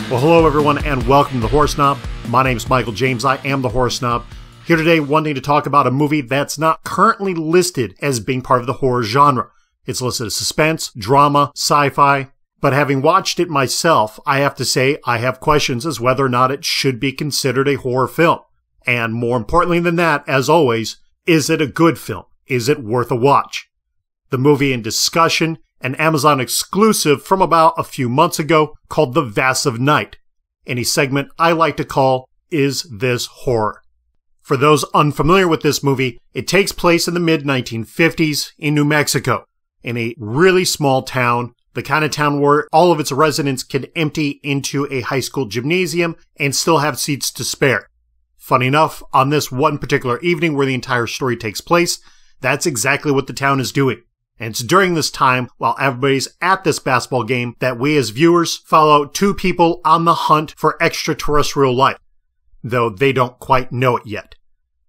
Well, hello everyone, and welcome to the Horror Snob. My name is Michael James. I am the Horror Snob. Here today, wanting to talk about a movie that's not currently listed as being part of the horror genre. It's listed as suspense, drama, sci-fi, but having watched it myself, I have to say I have questions as whether or not it should be considered a horror film. And more importantly than that, as always, is it a good film? Is it worth a watch? The movie in discussion, an Amazon exclusive from about a few months ago called The Vast of Night, in a segment I like to call Is This Horror? For those unfamiliar with this movie, it takes place in the mid-1950s in New Mexico, in a really small town, the kind of town where all of its residents can empty into a high school gymnasium and still have seats to spare. Funny enough, on this one particular evening where the entire story takes place, that's exactly what the town is doing. And it's during this time, while everybody's at this basketball game, that we as viewers follow two people on the hunt for extraterrestrial life, though they don't quite know it yet.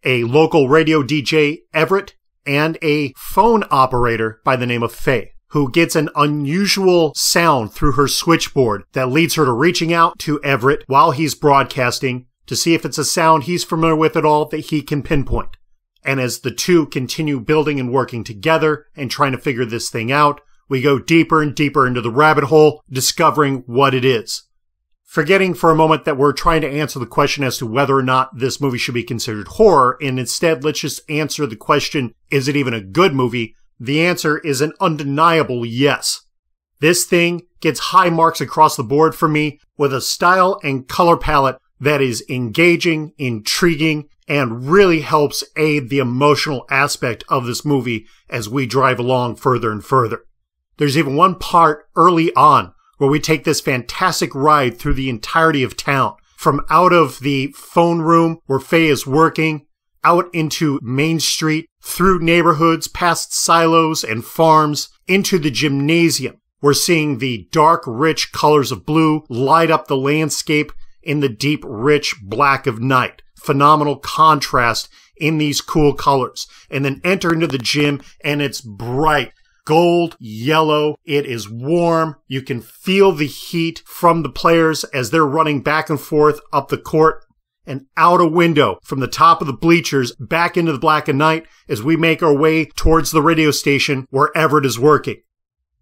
A local radio DJ, Everett, and a phone operator by the name of Faye, who gets an unusual sound through her switchboard that leads her to reaching out to Everett while he's broadcasting to see if it's a sound he's familiar with at all that he can pinpoint. And as the two continue building and working together and trying to figure this thing out, we go deeper and deeper into the rabbit hole, discovering what it is. Forgetting for a moment that we're trying to answer the question as to whether or not this movie should be considered horror, and instead let's just answer the question, is it even a good movie? The answer is an undeniable yes. This thing gets high marks across the board for me, with a style and color palette that is engaging, intriguing, and really helps aid the emotional aspect of this movie as we drive along further and further. There's even one part early on where we take this fantastic ride through the entirety of town, from out of the phone room where Faye is working, out into Main Street, through neighborhoods, past silos and farms, into the gymnasium. We're seeing the dark, rich colors of blue light up the landscape in the deep, rich black of night. Phenomenal contrast in these cool colors. And then enter into the gym and it's bright gold, yellow. It is warm. You can feel the heat from the players as they're running back and forth up the court. And out a window from the top of the bleachers back into the black of night as we make our way towards the radio station where Everett is working.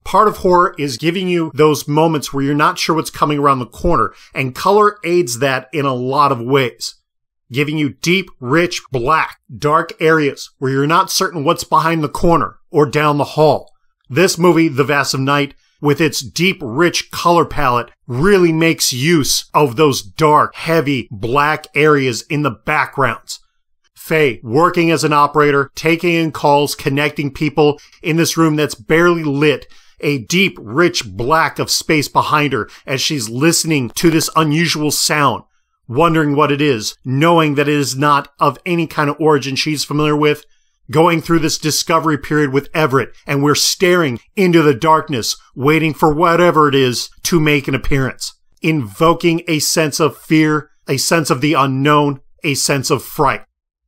Part of horror is giving you those moments where you're not sure what's coming around the corner, and color aids that in a lot of ways. Giving you deep, rich, black, dark areas where you're not certain what's behind the corner or down the hall. This movie, The Vast of Night, with its deep, rich color palette, really makes use of those dark, heavy, black areas in the backgrounds. Faye, working as an operator, taking in calls, connecting people in this room that's barely lit, a deep, rich black of space behind her as she's listening to this unusual sound, wondering what it is, knowing that it is not of any kind of origin she's familiar with, going through this discovery period with Everett, and we're staring into the darkness, waiting for whatever it is to make an appearance, invoking a sense of fear, a sense of the unknown, a sense of fright.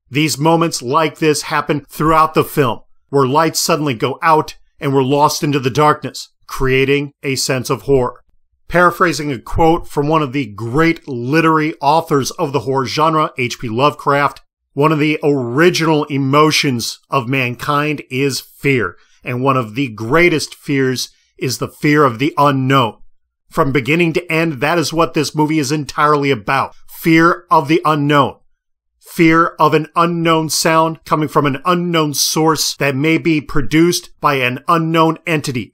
These moments like this happen throughout the film, where lights suddenly go out and we're lost into the darkness, creating a sense of horror. Paraphrasing a quote from one of the great literary authors of the horror genre, H.P. Lovecraft, one of the original emotions of mankind is fear, and one of the greatest fears is the fear of the unknown. From beginning to end, that is what this movie is entirely about. Fear of the unknown. Fear of an unknown sound coming from an unknown source that may be produced by an unknown entity.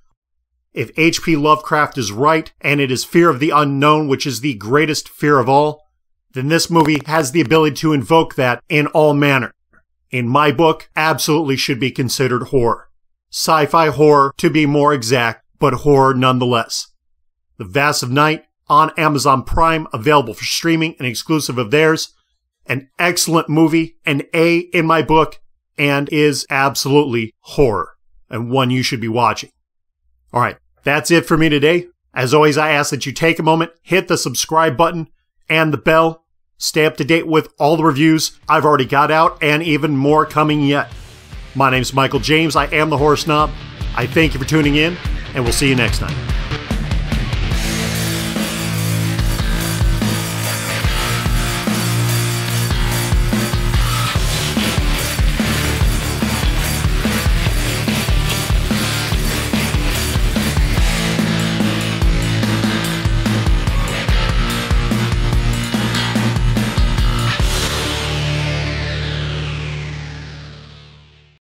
If H.P. Lovecraft is right, and it is fear of the unknown which is the greatest fear of all, then this movie has the ability to invoke that in all manner. In my book, absolutely should be considered horror. Sci-fi horror, to be more exact, but horror nonetheless. The Vast of Night, on Amazon Prime, available for streaming and exclusive of theirs. An excellent movie, an A in my book, and is absolutely horror, and one you should be watching. Alright, that's it for me today. As always, I ask that you take a moment, hit the subscribe button and the bell, stay up to date with all the reviews I've already got out, and even more coming yet. My name's Michael James, I am the Horror Snob. I thank you for tuning in, and we'll see you next time.